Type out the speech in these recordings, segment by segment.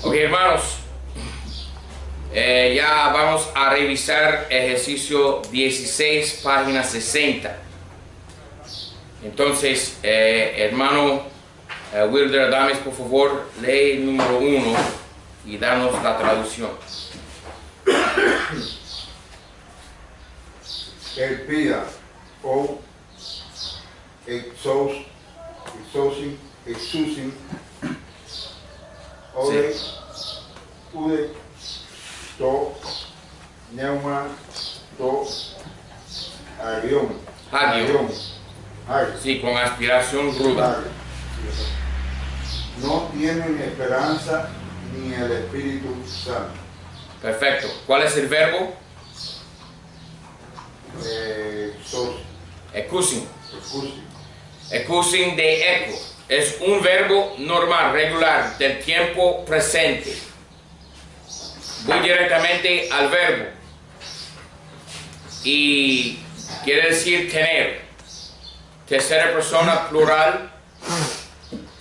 Ok, hermanos, ya vamos a revisar ejercicio 16, página 60. Entonces, hermano Wilder Adames, por favor, lee el número 1 y danos la traducción. Elpida o exusin ode ude to neuma to agion. Sí, con aspiración ruda. No tienen esperanza ni el Espíritu Santo. Perfecto. ¿Cuál es el verbo? Excusin. Excusin de eco. Es un verbo normal, regular, del tiempo presente. Voy directamente al verbo. Y quiere decir tener. Tercera persona plural.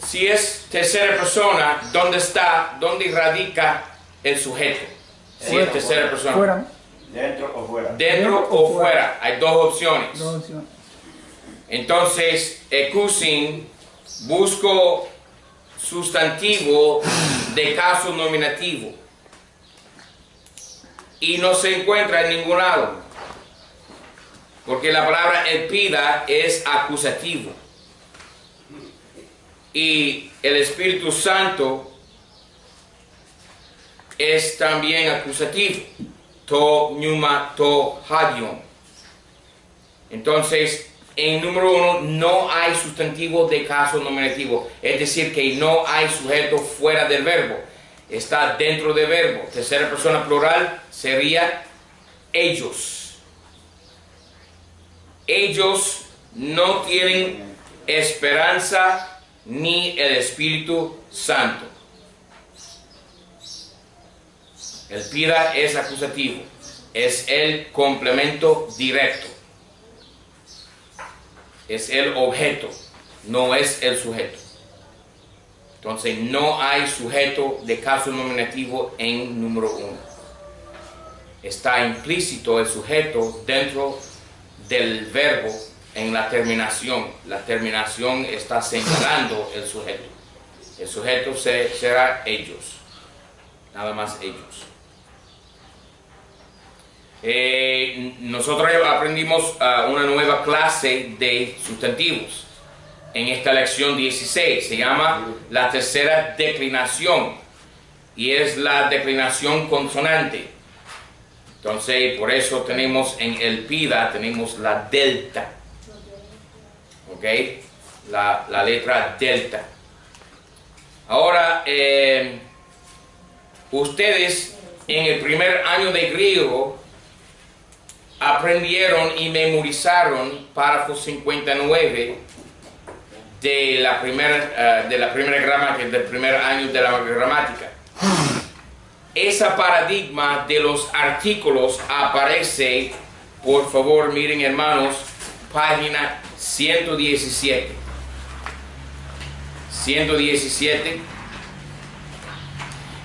Si es tercera persona, ¿dónde está? ¿Dónde radica el sujeto? Si es tercera persona. Fuera. ¿Dentro o fuera? Dentro o fuera. Hay dos opciones. Dos opciones. Entonces, excusin, busco sustantivo de caso nominativo. Y no se encuentra en ningún lado. Porque la palabra elpida es acusativo. Y el Espíritu Santo es también acusativo. To, pneuma, to, hagion. Entonces, en número 1 no hay sustantivo de caso nominativo. Es decir, que no hay sujeto fuera del verbo. Está dentro del verbo. Tercera persona plural sería ellos. Ellos no tienen esperanza ni el Espíritu Santo. El pida es acusativo, es el complemento directo, es el objeto, no es el sujeto. Entonces no hay sujeto de caso nominativo en número 1. Está implícito el sujeto dentro del verbo en la terminación. La terminación está señalando el sujeto. El sujeto será ellos, nada más ellos. Nosotros aprendimos una nueva clase de sustantivos en esta lección 16. Se llama la tercera declinación y es la declinación consonante. Entonces, por eso tenemos en el pida, tenemos la delta. ¿Ok? La letra delta. Ahora, ustedes en el primer año de griego aprendieron y memorizaron párrafo 59 de la primera gramática, del primer año de la gramática. Ese paradigma de los artículos aparece, por favor, miren hermanos, página 117. 117.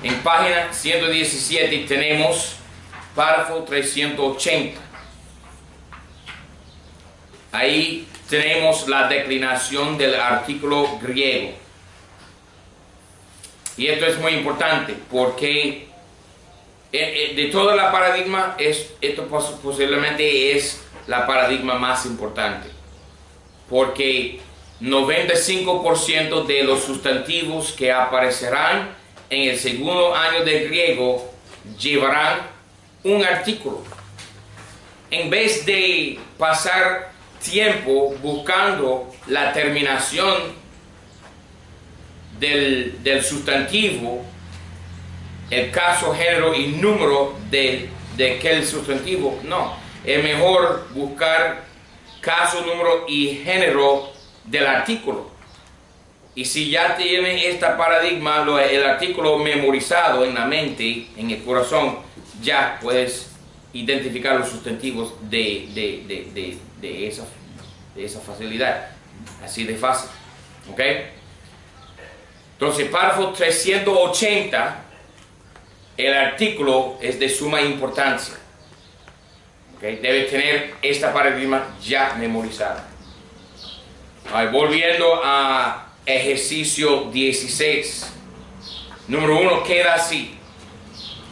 En página 117 tenemos párrafo 380. Ahí tenemos la declinación del artículo griego. Y esto es muy importante porque de toda la paradigma, esto posiblemente es la paradigma más importante. Porque 95% de los sustantivos que aparecerán en el segundo año de griego llevarán un artículo. En vez de pasar tiempo buscando la terminación del sustantivo, el caso, género y número de aquel sustantivo, no. Es mejor buscar caso, número y género del artículo. Y si ya tiene este paradigma, el artículo memorizado en la mente, en el corazón, ya puedes identificar los sustantivos de esa facilidad. Así de fácil. ¿Ok? Entonces, párrafo 380 el artículo es de suma importancia. ¿Okay? Debe tener esta paradigma ya memorizada. Volviendo a ejercicio 16. Número 1 queda así.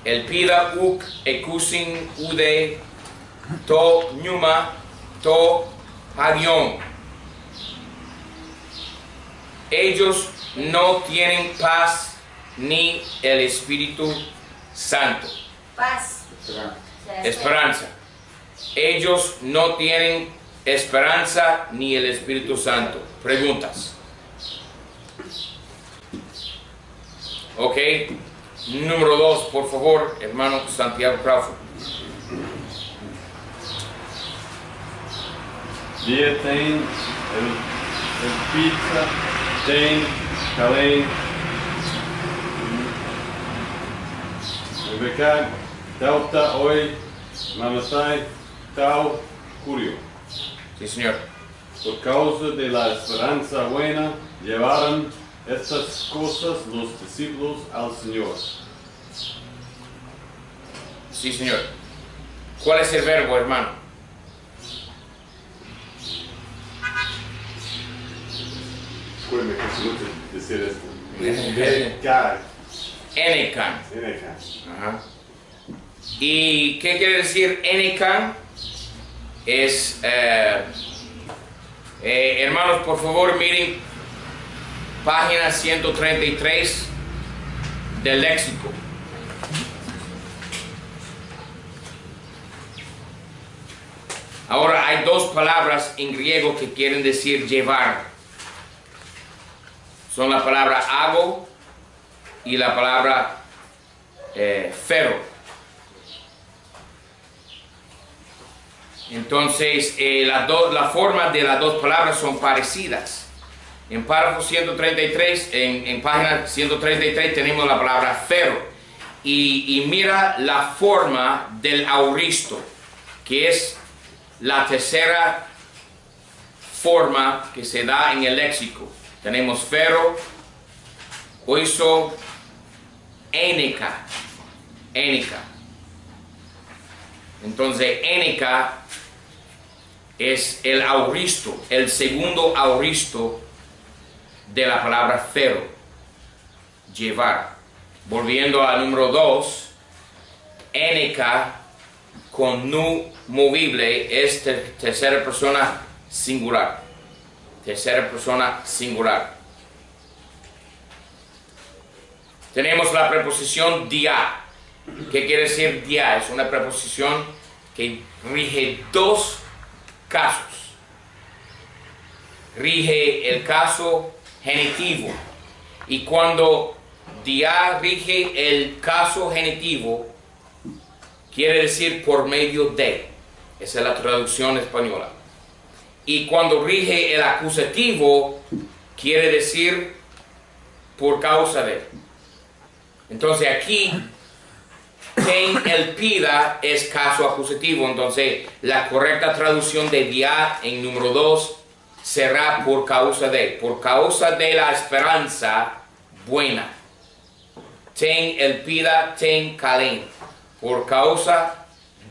El pida uk ekusin ude to nyuma to hagion. Ellos no tienen paz ni el Espíritu Santo. Paz. Esperanza. Ellos no tienen esperanza ni el Espíritu Santo. Preguntas. Ok. Número 2, por favor, hermano Santiago Crawford. Dia tem el pizza, tem calém, o becado, tauta hoy, mamasai, tau curio. Sí, señor. Por causa de la esperanza buena, llevaron estas cosas los discípulos al Señor. Sí, señor. ¿Cuál es el verbo, hermano? Disculpe que se guste decir esto. Becar. Enekan. Enekan. Ajá. ¿Y qué quiere decir Enekan? Es, hermanos, por favor, miren página 133 del léxico. Ahora hay dos palabras en griego que quieren decir llevar. Son la palabra ago y la palabra fero. Entonces, la forma de las dos palabras son parecidas. En párrafo 133, en página 133 tenemos la palabra fero. Y mira la forma del auristo, que es la tercera forma que se da en el léxico. Tenemos fero, oiso, énica. Entonces, énica es el auristo, el segundo auristo de la palabra fero, llevar. Volviendo al número 2, énica con nu movible es tercera persona singular. Tercera persona singular. Tenemos la preposición dia. ¿Qué quiere decir dia? Es una preposición que rige dos casos. Rige el caso genitivo. Y cuando dia rige el caso genitivo, quiere decir por medio de. Esa es la traducción española. Y cuando rige el acusativo, quiere decir por causa de. Entonces aquí, ten el pida es caso acusativo. Entonces la correcta traducción de dia en número 2 será por causa de la esperanza buena. Ten el pida, ten kalen. Por causa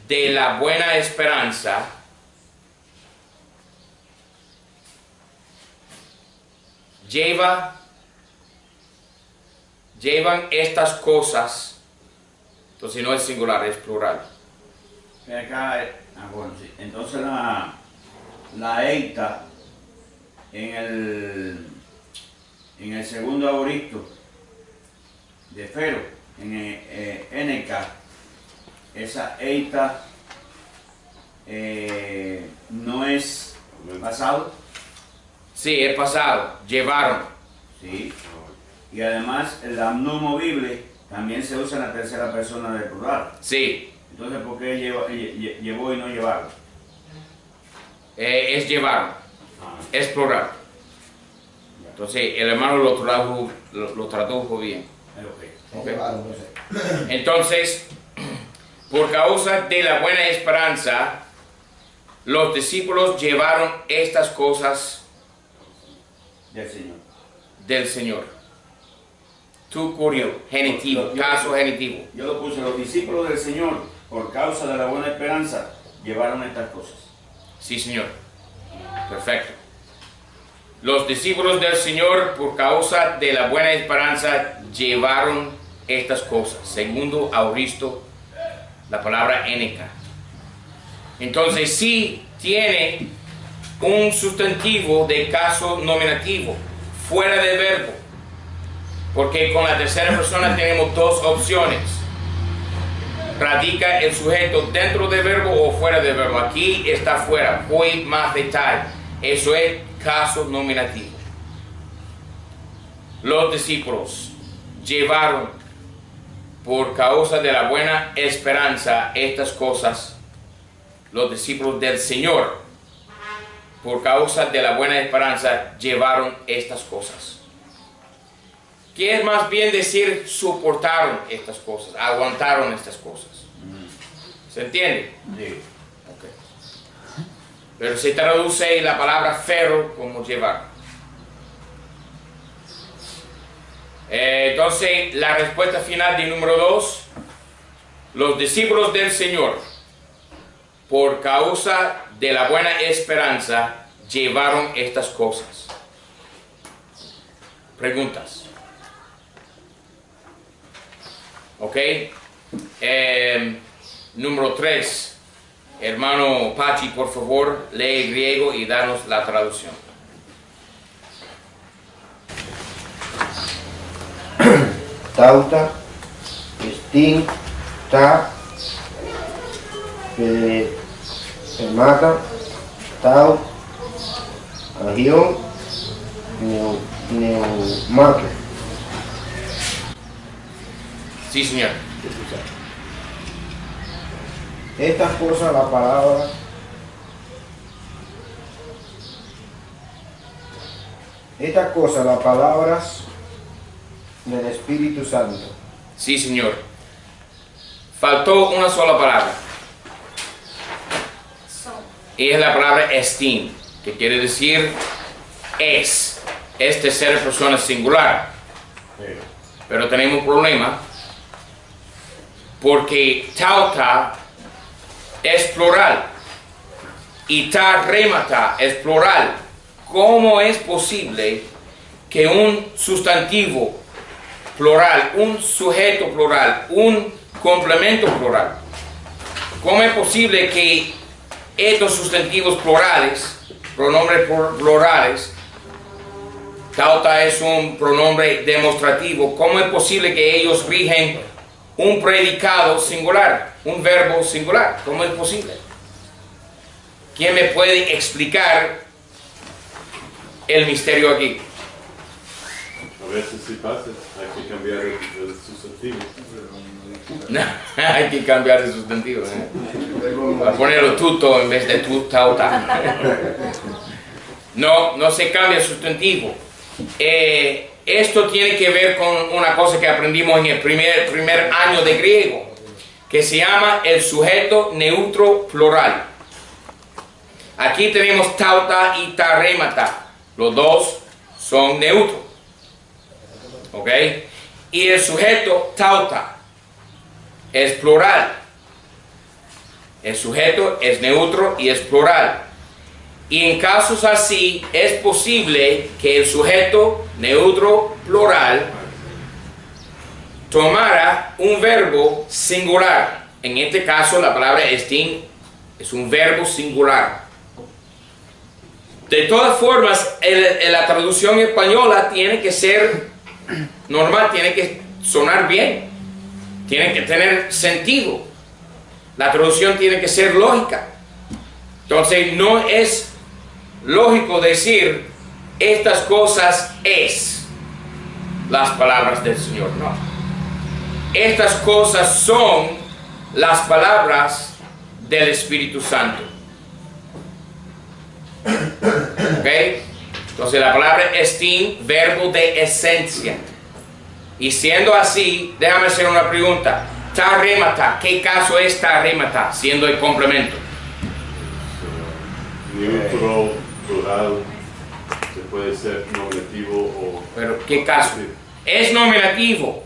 de la buena esperanza llevan estas cosas. Entonces no es singular, es plural. Acá, bueno, sí. Entonces la eita en el segundo auristo de fero, en NK, esa eita no es pasado. Sí, es pasado, llevaron. Sí. Y además el no movible también se usa en la tercera persona del plural. Sí. Entonces, ¿por qué llevó y no llevaron? Es llevaron. Es plural. Entonces el hermano lo tradujo bien. Okay. Entonces, por causa de la buena esperanza, los discípulos llevaron estas cosas Del Señor. del Señor. Tu curio, genitivo, caso genitivo. Yo lo puse, los discípulos del Señor, por causa de la buena esperanza, llevaron estas cosas. Sí, Señor. Perfecto. Los discípulos del Señor, por causa de la buena esperanza, llevaron estas cosas. Segundo auristo, la palabra énica. Entonces, sí tiene un sustantivo de caso nominativo, fuera de verbo. Porque con la tercera persona tenemos dos opciones. Radica el sujeto dentro del verbo o fuera del verbo. Aquí está fuera, voy más detalle. Eso es caso nominativo. Los discípulos llevaron por causa de la buena esperanza estas cosas. Los discípulos del Señor, por causa de la buena esperanza, llevaron estas cosas. ¿Qué es más bien decir soportaron estas cosas, aguantaron estas cosas? ¿Se entiende? Sí. Okay. Pero se traduce la palabra ferro como llevar. Entonces, la respuesta final de número 2, los discípulos del Señor, por causa de la buena esperanza, llevaron estas cosas. Preguntas. Ok. Número 3. Hermano Pachi, por favor, lee griego y danos la traducción. Tauta, Estin, Ta, Mata, Tau, Agión, Neumaque. Sí, señor. Estas cosas, la palabra, estas cosas, las palabras del Espíritu Santo. Sí, señor. Faltó una sola palabra. Y es la palabra estim, que quiere decir es. Es tercera persona singular. Pero tenemos un problema. Porque tauta es plural. Y ta remata es plural. ¿Cómo es posible que un sustantivo plural, un sujeto plural, un complemento plural, cómo es posible que estos sustantivos plurales, pronombres plurales, tauta es un pronombre demostrativo, cómo es posible que ellos rigen un predicado singular, un verbo singular? ¿Cómo es posible? ¿Quién me puede explicar el misterio aquí? A veces sí pasa, hay que cambiar el sustantivo. No, hay que cambiar el sustantivo. Para ponerlo tuto en vez de tu tauta. No se cambia el sustantivo. Esto tiene que ver con una cosa que aprendimos en el primer año de griego, que se llama el sujeto neutro plural. Aquí tenemos tauta y taremata. Los dos son neutros. ¿Ok? Y el sujeto tauta es plural. El sujeto es neutro y es plural. Y en casos así es posible que el sujeto neutro plural tomara un verbo singular. En este caso la palabra estim es un verbo singular. De todas formas, la traducción española tiene que ser normal, tiene que sonar bien, tiene que tener sentido. La traducción tiene que ser lógica. Entonces no es lógico decir estas cosas es las palabras del Señor, no. Estas cosas son las palabras del Espíritu Santo. ¿Ok? Entonces la palabra estim, verbo de esencia. Y siendo así, déjame hacer una pregunta. Taremata, ¿qué caso es taremata? Siendo el complemento. Neutro, plural, se puede ser nominativo o... Pero ¿qué caso? Es nominativo,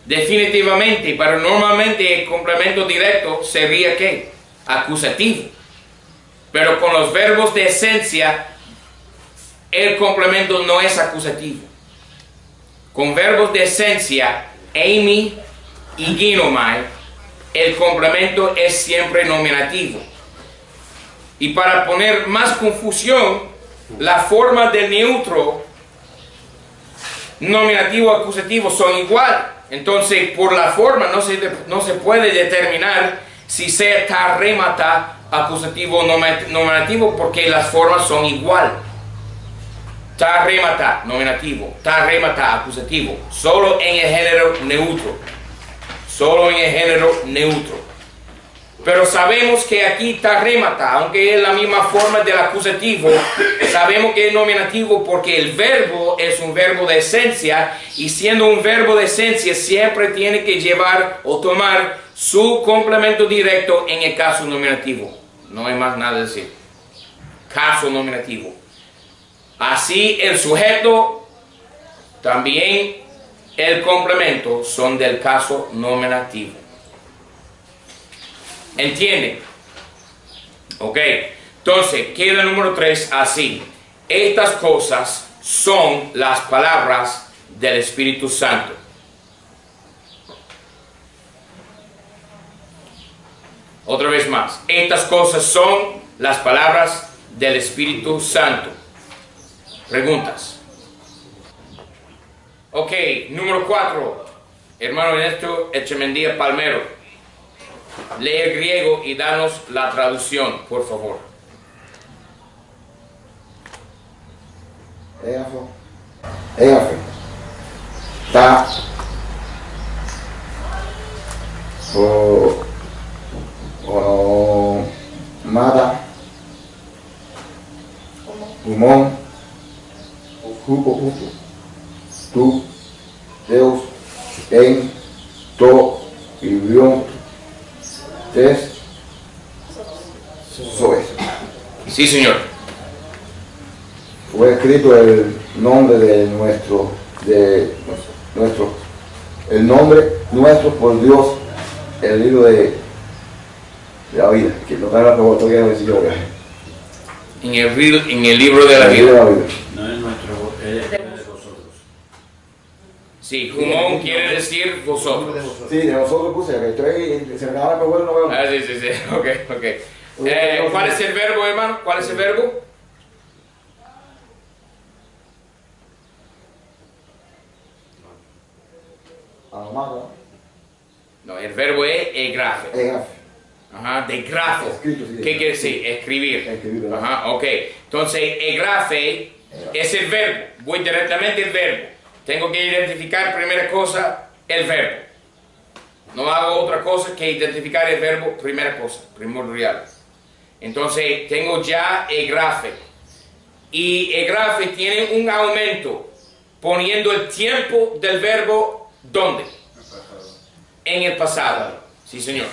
definitivamente, pero normalmente el complemento directo sería ¿qué? Acusativo. Pero con los verbos de esencia, el complemento no es acusativo. Con verbos de esencia, Amy y Ginomai, el complemento es siempre nominativo. Y para poner más confusión, la forma del neutro, nominativo y acusativo son igual. Entonces, por la forma no se puede determinar si sea tarremata acusativo o nominativo, porque las formas son igual. Tarremata nominativo, tarremata acusativo, solo en el género neutro. Solo en el género neutro. Pero sabemos que aquí tarremata, aunque es la misma forma del acusativo, sabemos que es nominativo porque el verbo es un verbo de esencia, y siendo un verbo de esencia siempre tiene que llevar o tomar su complemento directo en el caso nominativo. No hay más nada que decir. Caso nominativo. Así el sujeto, también el complemento son del caso nominativo. ¿Entienden? Ok. Entonces, queda el número 3 así. Estas cosas son las palabras del Espíritu Santo. Otra vez más. Estas cosas son las palabras del Espíritu Santo. Preguntas. Ok, número 4. Hermano Ernesto Echemendía Palmero. Lee el griego y danos la traducción, por favor. Égafe. Ta. O mata. Humón. Jupo. Tu. Deus. En. To. Vivión. Soes. Sí, señor. Fue escrito el nombre de el nombre nuestro por Dios, el libro de la vida, que no está la pregunta que decir yo. En el libro de la vida. No es nuestro, es de vosotros. Sí, Jumón quiere decir vosotros. Sí, de nosotros puse, que estoy, se me acaba la pregunta, no veo. Ah, sí. Ok. ¿Cuál es el verbo, hermano? ¿Cuál es el verbo? No, el verbo es egrafe. Ajá, de grafo. Escrito, sí, ¿Qué quiere decir? Escribir. Escribir, Ajá, ok. Entonces, egrafe es el verbo. Voy directamente al verbo. Tengo que identificar, primera cosa, el verbo. No hago otra cosa que identificar el verbo, primera cosa, primordial. Entonces, tengo ya egrafe. Y egrafe tiene un aumento poniendo el tiempo del verbo, ¿dónde? En el pasado. Sí, señor.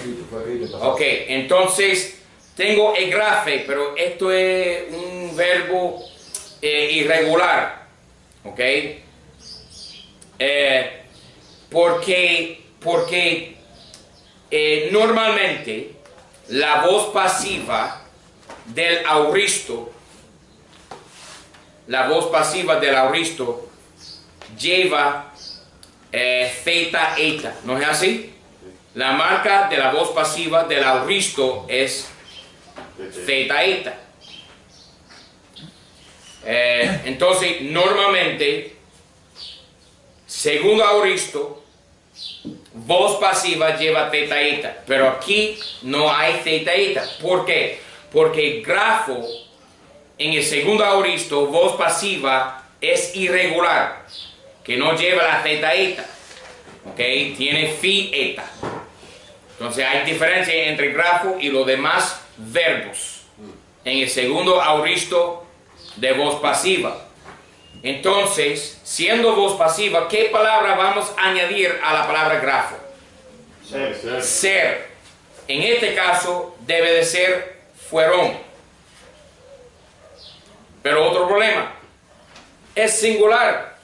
Ok, entonces tengo egrafe, pero esto es un verbo irregular. Ok. Porque normalmente la voz pasiva del auristo, lleva theta, eta, ¿no es así? La marca de la voz pasiva del auristo es theta, eta. Entonces, normalmente, segundo auristo, voz pasiva lleva theta, eta, pero aquí no hay theta, eta. ¿Por qué? Porque grafo en el segundo auristo, voz pasiva, es irregular, que no lleva la theta, eta. ¿Ok? Tiene phi, eta. Entonces hay diferencia entre grafo y los demás verbos en el segundo auristo de voz pasiva. Entonces, siendo voz pasiva, ¿qué palabra vamos a añadir a la palabra grafo? Ser. En este caso debe de ser fueron. Pero otro problema, es singular.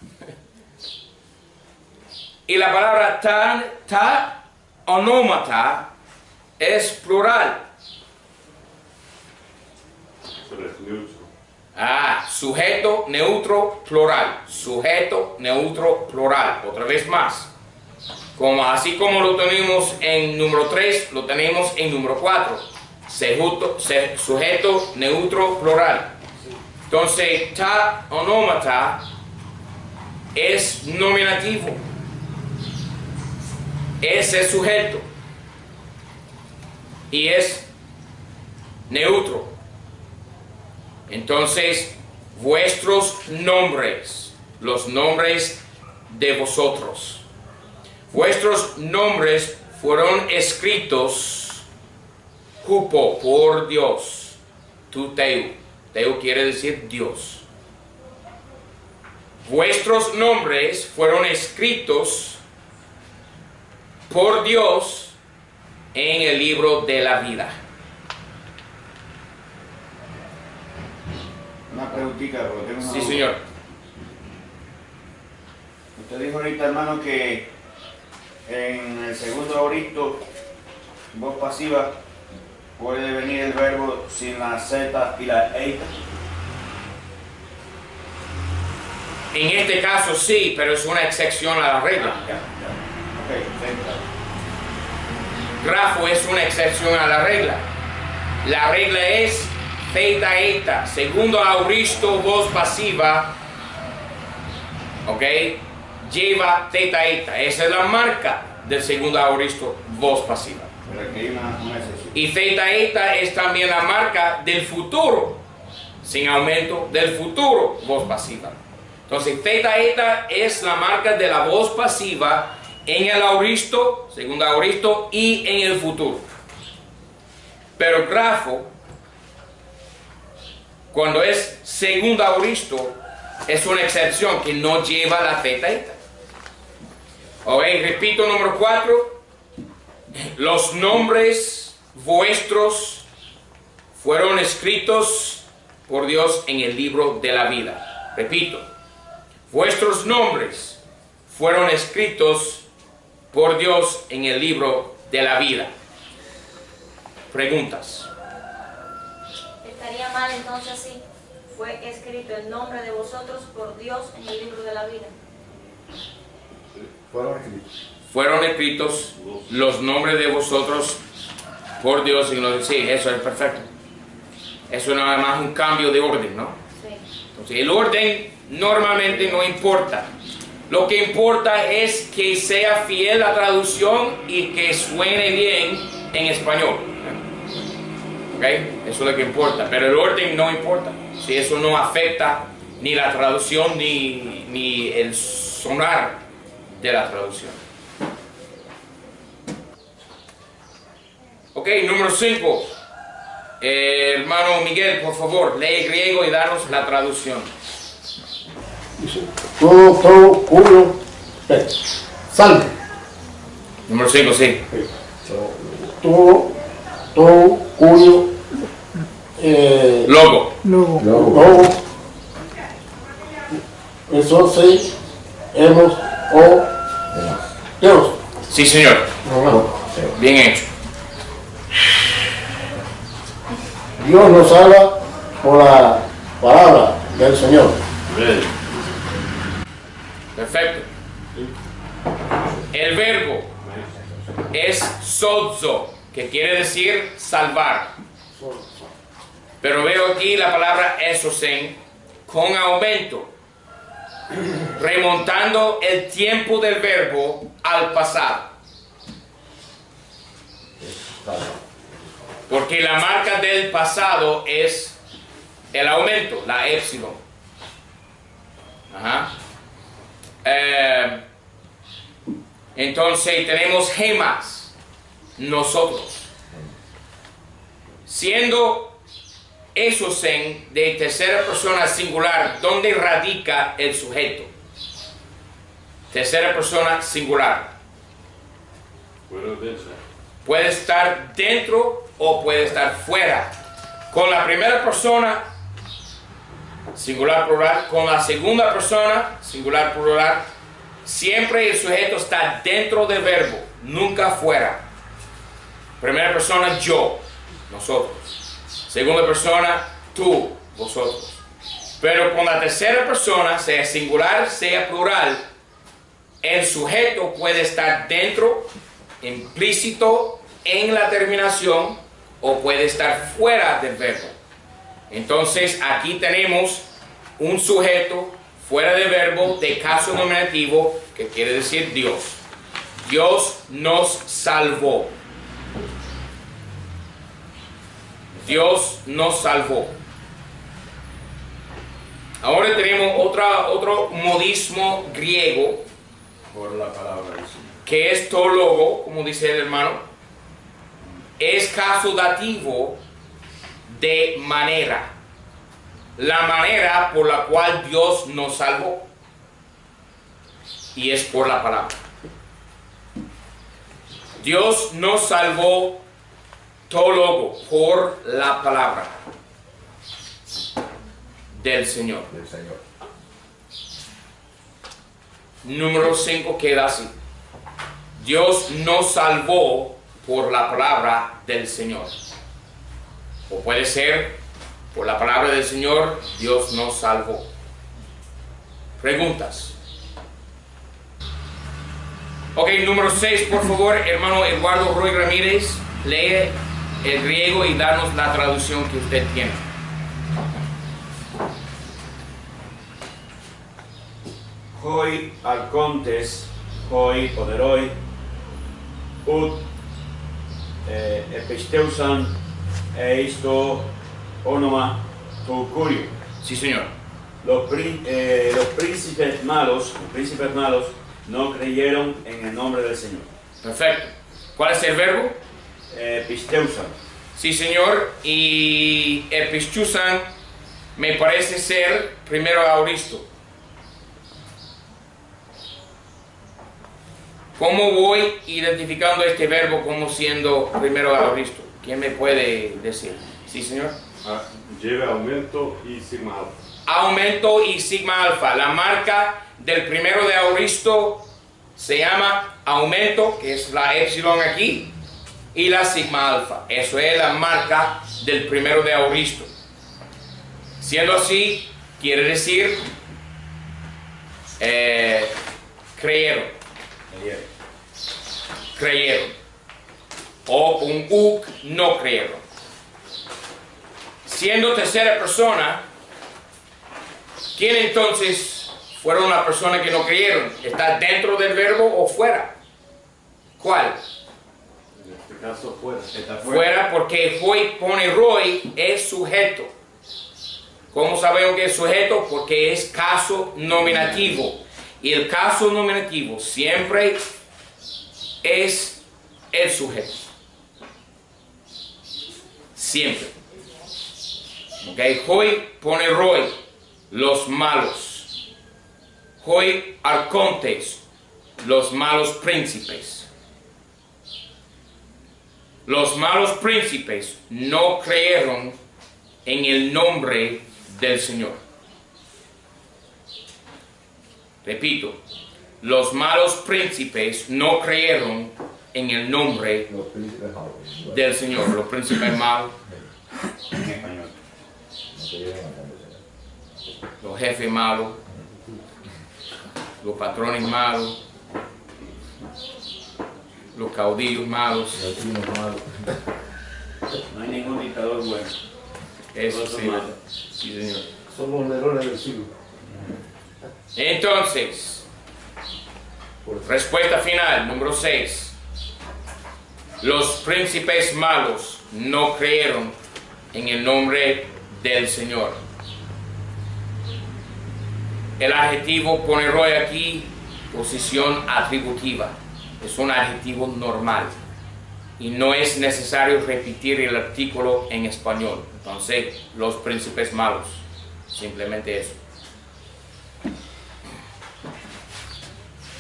Y la palabra ta onómata es plural. Pero es neutro. Sujeto, neutro, plural. Sujeto, neutro, plural. Otra vez más. Así como lo tenemos en número 3, lo tenemos en número 4. Sujeto, neutro, plural. Entonces, ta onómata es nominativo. Es el sujeto. Y es neutro. Entonces, vuestros nombres, los nombres de vosotros. Vuestros nombres fueron escritos hupo, por Dios. Tuteu. Teu quiere decir Dios. Vuestros nombres fueron escritos por Dios en el libro de la vida. Una preguntita, porque tengo una Sí, duda. señor. Usted dijo ahorita, hermano, que en el segundo auristo, voz pasiva, puede venir el verbo sin la Z y la EITA. En este caso sí, pero es una excepción a la regla. Ok, Grafo es una excepción a la regla. La regla es theta eta, segundo auristo, voz pasiva, ok, lleva theta eta. Esa es la marca del segundo auristo, voz pasiva. pero aquí hay una excepción. Y theta eta es también la marca del futuro, sin aumento del futuro, voz pasiva. Entonces, theta eta es la marca de la voz pasiva en el auristo, segundo auristo, y en el futuro. Pero grafo, cuando es segundo auristo, es una excepción que no lleva la theta eta. Ok, repito, número 4. Los nombres vuestros fueron escritos por Dios en el libro de la vida. Repito, vuestros nombres fueron escritos por Dios en el libro de la vida. Preguntas. Estaría mal entonces así. Fue escrito el nombre de vosotros por Dios en el libro de la vida. Fueron escritos. Fueron escritos los nombres de vosotros por Dios en los... Sí, eso es perfecto. Eso es nada más un cambio de orden, ¿no? Sí. Entonces, el orden normalmente no importa. Lo que importa es que sea fiel la traducción y que suene bien en español. ¿Ok? Eso es lo que importa. Pero el orden no importa. Si eso no afecta ni la traducción ni el sonar de la traducción. Ok, número 5. Hermano Miguel, por favor, lee griego y danos la traducción. Dice, todo, cuyo, salve. Número 5, sí. Todo, cuyo, Logo. logo, eso sí, hemos, o, Dios. Sí, señor. Bien hecho. Dios nos habla por la palabra del Señor. Amén. Perfecto. El verbo es sozo, que quiere decir salvar. Pero veo aquí la palabra esosen con aumento, remontando el tiempo del verbo al pasado. Porque la marca del pasado es el aumento, la épsilon. Ajá. Entonces tenemos gemas, nosotros. Siendo esosen de tercera persona singular, ¿dónde radica el sujeto? Tercera persona singular. Fuera dentro. Puede estar dentro o puede estar fuera. Con la primera persona, singular plural. Con la segunda persona, singular plural. siempre el sujeto está dentro del verbo, nunca fuera. Primera persona, yo, nosotros. Segunda persona, tú, vosotros. Pero con la tercera persona, sea singular, sea plural, el sujeto puede estar dentro, implícito en la terminación, o puede estar fuera del verbo. Entonces aquí tenemos un sujeto fuera del verbo de caso nominativo, que quiere decir Dios. Dios nos salvó. Dios nos salvó. Ahora tenemos otro modismo griego, Por la palabra del Señor. que es teólogo, como dice el hermano. Es caso dativo de manera. La manera por la cual Dios nos salvó. Y es por la palabra. Dios nos salvó, teólogo, por la palabra del Señor. Del Señor. Número 5 queda así. Dios nos salvó por la palabra del Señor. O puede ser, por la palabra del Señor, Dios nos salvó. Preguntas. Ok, número 6, por favor, hermano Eduardo Roy Ramírez, lee el griego y danos la traducción que usted tiene. Hoi arcontes, hoi poderoi, ut episteusan eisto onoma tu curio. Sí, señor. Los príncipes malos no creyeron en el nombre del Señor. Perfecto. ¿Cuál es el verbo? Episteusan. Sí, señor. Y epistusan me parece ser primero auristo. ¿Cómo voy identificando este verbo como siendo primero auristo? ¿Quién me puede decir? Sí, señor. Lleva aumento y sigma alfa. Aumento y sigma alfa. La marca del primero de auristo se llama aumento, que es la epsilon aquí, y la sigma alfa. Eso es la marca del primero de auristo. Siendo así, quiere decir creyeron. Creyeron. O un uk, no creyeron. Siendo tercera persona, ¿quién entonces fueron las personas que no creyeron? ¿Está dentro del verbo o fuera? ¿Cuál? En este caso, fuera. Está Fuera, porque hoy pone Roy es sujeto. ¿Cómo sabemos que es sujeto? Porque es caso nominativo. Y el caso nominativo siempre es el sujeto. Siempre. Ok, hoy pone Roy, los malos. Hoy arcontes, los malos príncipes. Los malos príncipes no creyeron en el nombre del Señor. Repito, los malos príncipes no creyeron en el nombre Los príncipes malos. del Señor. Los príncipes malos, en español. No te lleven al nombre del Señor. los jefes malos, los patrones malos, los caudillos malos. Los chinos malos. No hay ningún dictador bueno. Eso Todos son sí, malos. sí, señor. Somos lerones del siglo. Entonces, respuesta final, número 6. Los príncipes malos no creyeron en el nombre del Señor. El adjetivo pone Roy aquí, posición atributiva. Es un adjetivo normal. Y no es necesario repetir el artículo en español. Entonces, los príncipes malos. Simplemente eso.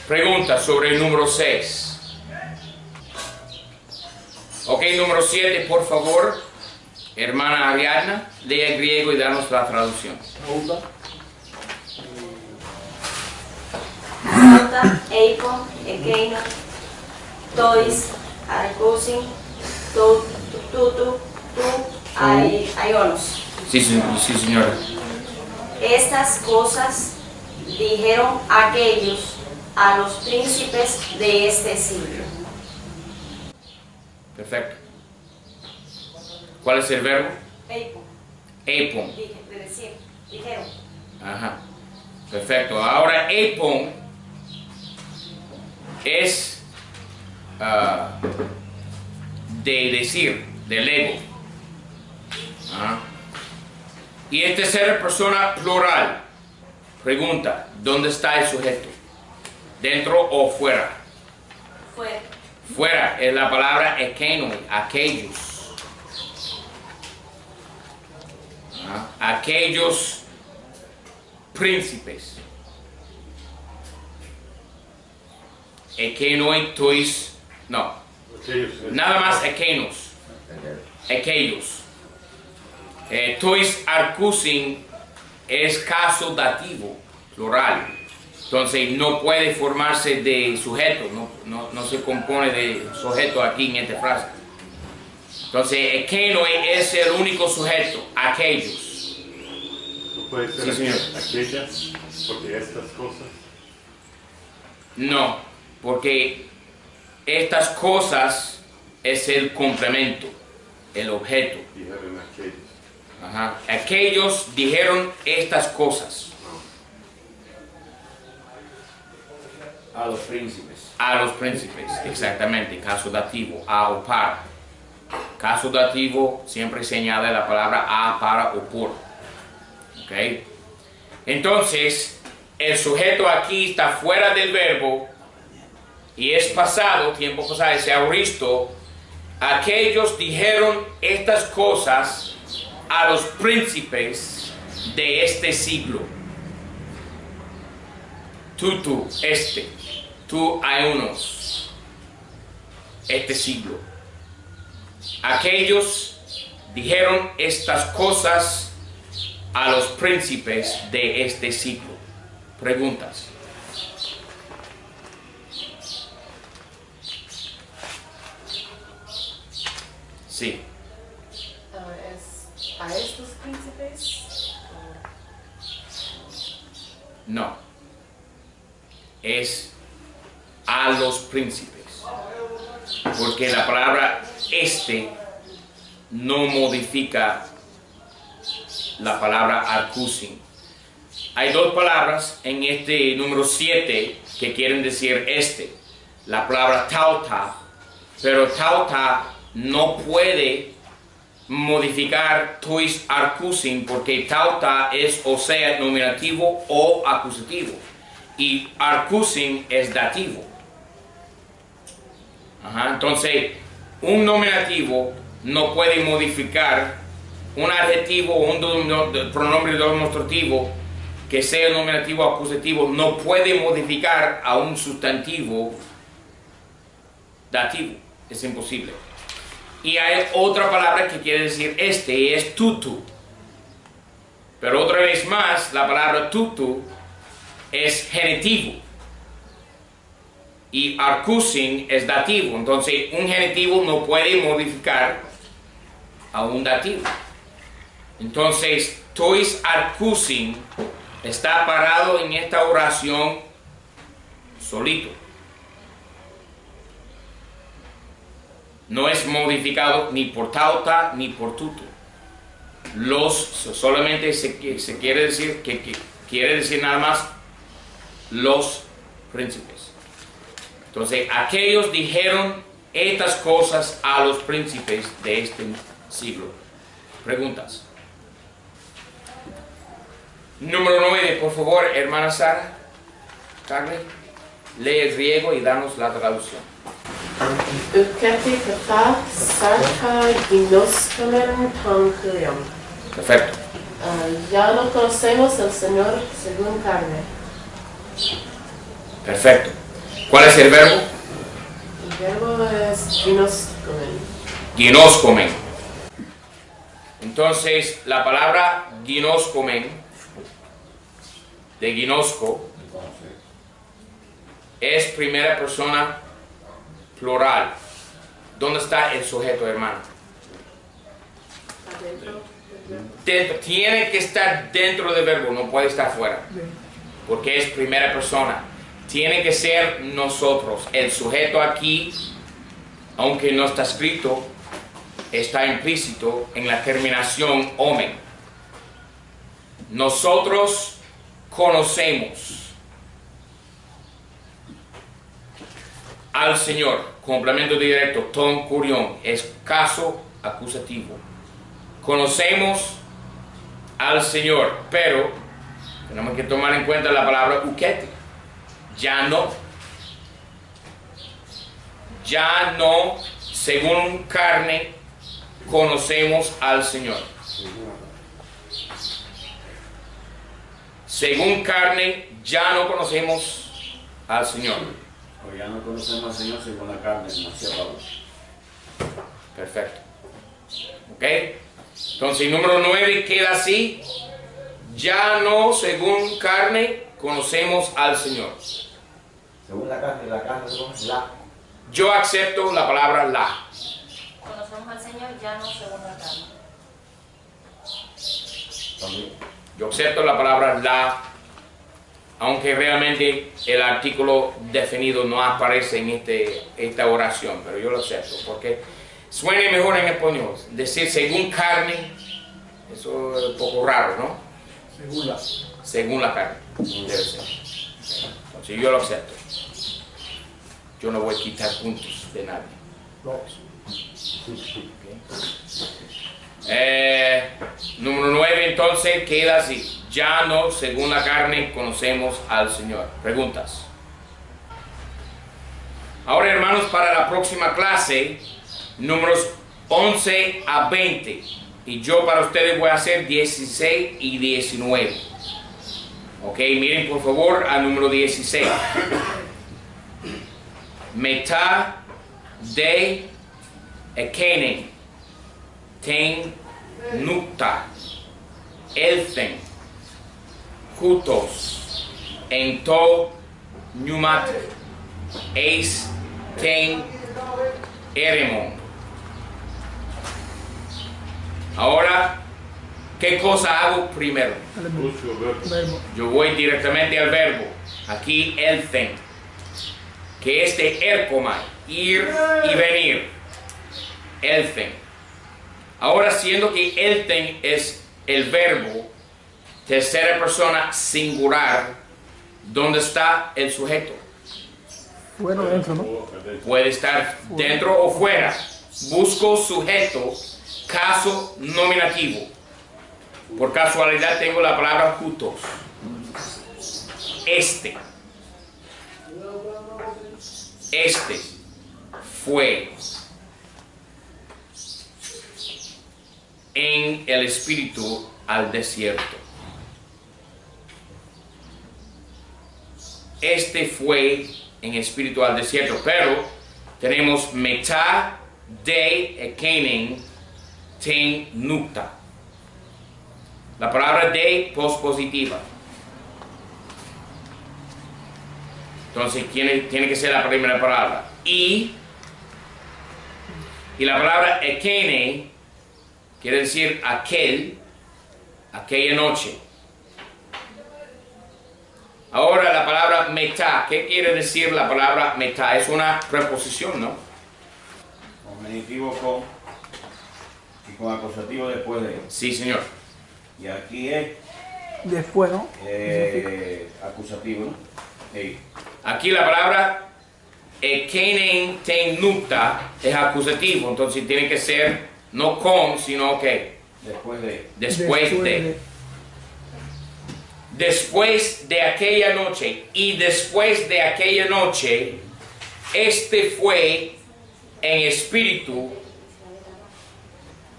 Pregunta sobre el número 6. Ok, número 7, por favor. Hermana Ariadna, lea el griego y danos la traducción. Pregunta. Cuanto Toda, Eipon, Ekeino, Tois, Arcusin, Tutu, Aionos. Sí, sí, señora. Estas cosas dijeron aquellos a los príncipes de este siglo. Perfecto. ¿Cuál es el verbo? Eipon, Eipon. de decir, dijeron. Ajá. Perfecto. Ahora Eipon es de decir, del ego. Ajá. Y en tercera persona plural. Pregunta, ¿dónde está el sujeto? ¿Dentro o fuera? Fuera. Fuera es la palabra ekenoi, aquellos. Aquellos príncipes. Ekenoi tois, no. Nada más ekenos. Aquellos. Tois arcusin es caso dativo, plural. Entonces no puede formarse de sujeto, no se compone de sujeto aquí en esta frase. Entonces, ekenoi es el único sujeto, aquellos. ¿No puede ser Sí, señor. aquellas? Porque estas cosas. No, porque estas cosas es el complemento, el objeto. Dijeron aquellos. Ajá. Aquellos dijeron estas cosas. A los príncipes. A los príncipes, exactamente, caso dativo, a o para. Caso dativo siempre se añade la palabra a, para o por. ¿Ok? Entonces, el sujeto aquí está fuera del verbo y es pasado, tiempo pasado, es auristo. Aquellos dijeron estas cosas a los príncipes de este siglo. Tú, tú hay unos, este siglo. Aquellos dijeron estas cosas a los príncipes de este siglo. Preguntas. Sí. ¿Es a estos príncipes? No. Es a los príncipes. Porque la palabra este no modifica la palabra arcusin. Hay dos palabras en este número 7 que quieren decir este. La palabra tauta, pero tauta no puede modificar tois arcusin porque tauta es o sea nominativo o acusativo y arcusin es dativo. Ajá, entonces un nominativo no puede modificar un adjetivo o un pronombre demostrativo que sea nominativo o acusativo, no puede modificar a un sustantivo dativo, es imposible. Y hay otra palabra que quiere decir este y es tutu, pero otra vez más la palabra tutu es genitivo y arcusin es dativo, entonces un genitivo no puede modificar a un dativo. Entonces tois arcusin está parado en esta oración solito. No es modificado ni por tauta ni por tutu. Solamente se quiere decir que quiere decir nada más los príncipes. Entonces, aquellos dijeron estas cosas a los príncipes de este siglo. Preguntas. Número 9, por favor, hermana Sara. Carmen, lee el griego y danos la traducción. Uketi kata sarka ginoskomen pankurium. Perfecto. Ya no conocemos al Señor según carne. Perfecto. ¿Cuál es el verbo? El verbo es ginoskomen. Ginoscomen. Entonces, la palabra ginoscomen, de ginosco, es primera persona plural. ¿Dónde está el sujeto, hermano? Dentro. Tiene que estar dentro del verbo, no puede estar fuera. Porque es primera persona. Tiene que ser nosotros. El sujeto aquí, aunque no está escrito, está implícito en la terminación omen. Nosotros conocemos al Señor. Complemento directo, ton curión, es caso acusativo. Conocemos al Señor, pero tenemos que tomar en cuenta la palabra ukete. Ya no, según carne, conocemos al Señor. Según carne, ya no conocemos al Señor. O ya no conocemos al Señor según la carne, hacia Pablo. Perfecto. ¿Ok? Entonces, número 9 queda así. Ya no según carne conocemos al Señor. Según la carne es la. Yo acepto la palabra la. Conocemos al Señor ya no según la carne. También. Yo acepto la palabra la, aunque realmente el artículo definido no aparece en esta oración, pero yo lo acepto porque suena mejor en español. Decir según carne, eso es un poco raro, ¿no? Según la carne, debe ser. Entonces yo lo acepto. Yo no voy a quitar puntos de nadie. Número 9 entonces queda así. Ya no según la carne conocemos al Señor. Preguntas. Ahora, hermanos, para la próxima clase, números 11 a 20. Y yo para ustedes voy a hacer 16 y 19. Ok, miren por favor al número 16. Metá de Ekenen, ten nukta, elfen, jutos, en to numat, eis ten eremon. Ahora, ¿qué cosa hago primero? Yo voy directamente al verbo. Aquí elfen, que es de erkomai, ir y venir. Elfen. Ahora, siendo que elfen es el verbo, tercera persona singular, ¿dónde está el sujeto? Bueno, dentro, ¿no? Puede estar dentro o fuera. Busco sujeto, caso nominativo. Por casualidad tengo la palabra jutos. Este fue en el espíritu al desierto. Este fue en espíritu al desierto, pero tenemos metá de Ekenen ten nukta. La palabra de pospositiva. Entonces tiene que ser la primera palabra. Y la palabra ekene quiere decir aquella noche. Ahora la palabra metá, ¿qué quiere decir la palabra metá? Es una preposición, ¿no? Nominativo con y con acusativo después de. Sí, señor. Y aquí es Después, ¿no? acusativo, ¿no? Sí. Aquí la palabra ekenen ten nukta es acusativo, entonces tiene que ser no con, sino que Después de. Después de aquella noche, y después de aquella noche, este fue en espíritu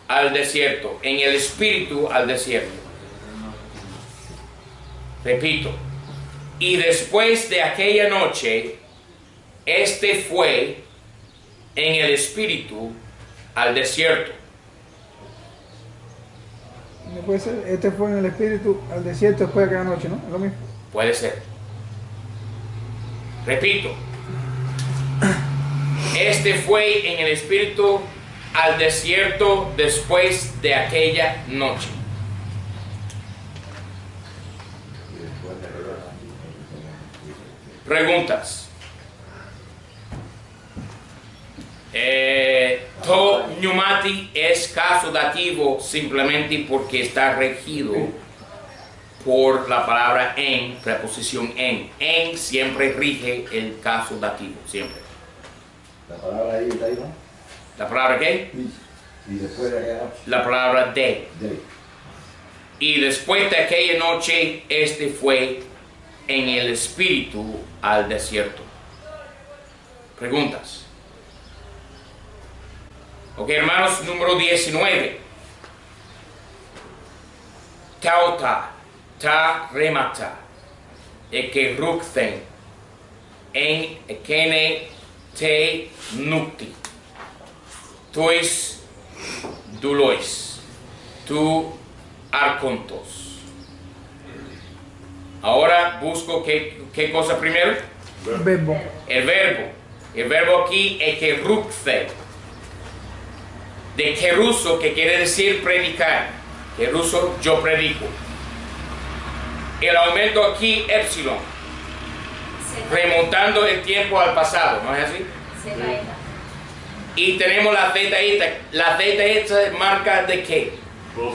al desierto, en el espíritu al desierto. Repito, y después de aquella noche, este fue en el espíritu al desierto. No puede ser, este fue en el espíritu al desierto después de aquella noche, ¿no? Es lo mismo. Puede ser. Repito, este fue en el espíritu al desierto después de aquella noche. Preguntas. To pneumati es caso dativo simplemente porque está regido por la palabra en, preposición en. En siempre rige el caso dativo, siempre. La palabra ahí está ahí, ¿no? ¿La palabra qué? Y después de allá, La palabra de. de. Y después de aquella noche, este fue en el espíritu al desierto. Preguntas. Ok, hermanos, número 19. Tauta, ta remata, ekerukten, en ekene te nukti, tuis dulois, tu arcontos. Ahora busco qué cosa primero. Verbo. El verbo. El verbo aquí es kerukte. De keruso, que quiere decir predicar. Keruso, yo predico. El aumento aquí, epsilon. Remontando el tiempo al pasado, ¿no es así? Y tenemos la zeta esta. La zeta esta marca de qué?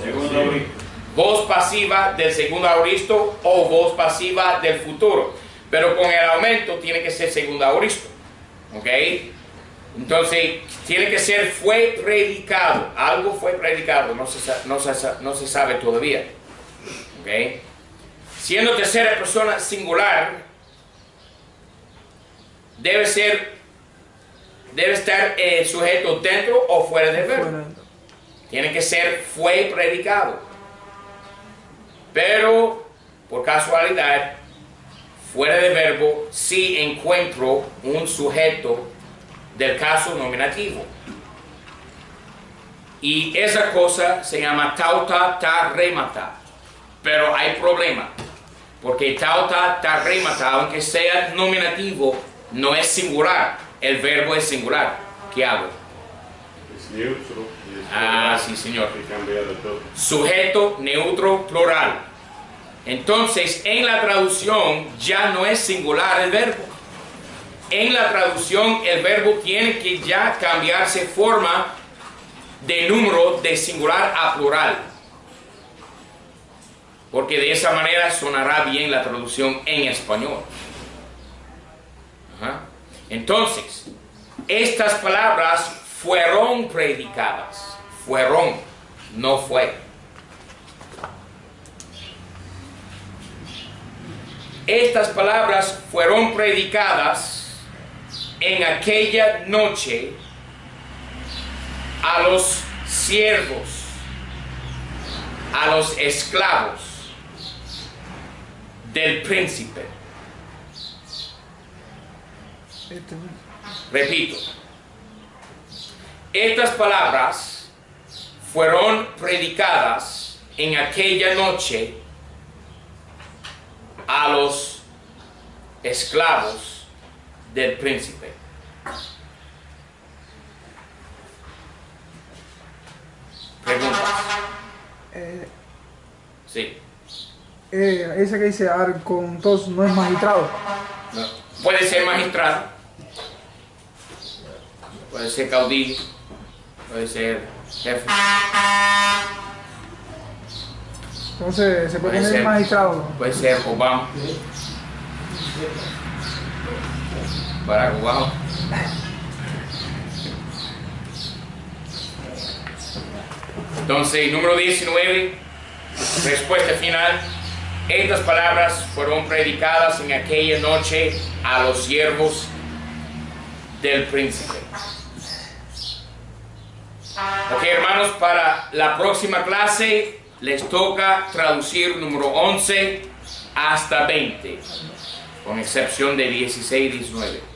Segundo auristo. Voz pasiva del segundo auristo o voz pasiva del futuro. Pero con el aumento tiene que ser segundo auristo. ¿Ok? Entonces, tiene que ser fue predicado. Algo fue predicado, no se sabe todavía. ¿Ok? Siendo tercera persona singular, debe estar el sujeto dentro o fuera del verbo. Tiene que ser fue predicado. Pero, por casualidad, fuera del verbo, sí encuentro un sujeto del caso nominativo. Y esa cosa se llama tauta ta remata. Pero hay problema. Porque tauta ta remata, aunque sea nominativo, no es singular. El verbo es singular. ¿Qué hago? Es neutro. Sí, señor. Hay que cambiar de todo. Sujeto, neutro, plural. Entonces, en la traducción ya no es singular el verbo. En la traducción el verbo tiene que ya cambiarse forma de número de singular a plural. Porque de esa manera sonará bien la traducción en español. Entonces, estas palabras fueron predicadas. Fueron, no fue. Estas palabras fueron predicadas en aquella noche a los siervos, a los esclavos del príncipe. Repito, estas palabras fueron predicadas en aquella noche a los esclavos del príncipe. Preguntas. Sí. Ese que dice arcontos no es magistrado. No. Puede ser magistrado, puede ser caudillo, puede ser jefe. Entonces se puede Puede tener ser. magistrado. Puede ser Obama, Barack Obama. Entonces, número 19, respuesta final. Estas palabras fueron predicadas en aquella noche a los siervos del príncipe. Ok, hermanos, para la próxima clase les toca traducir número 11 hasta 20, con excepción de 16 y 19.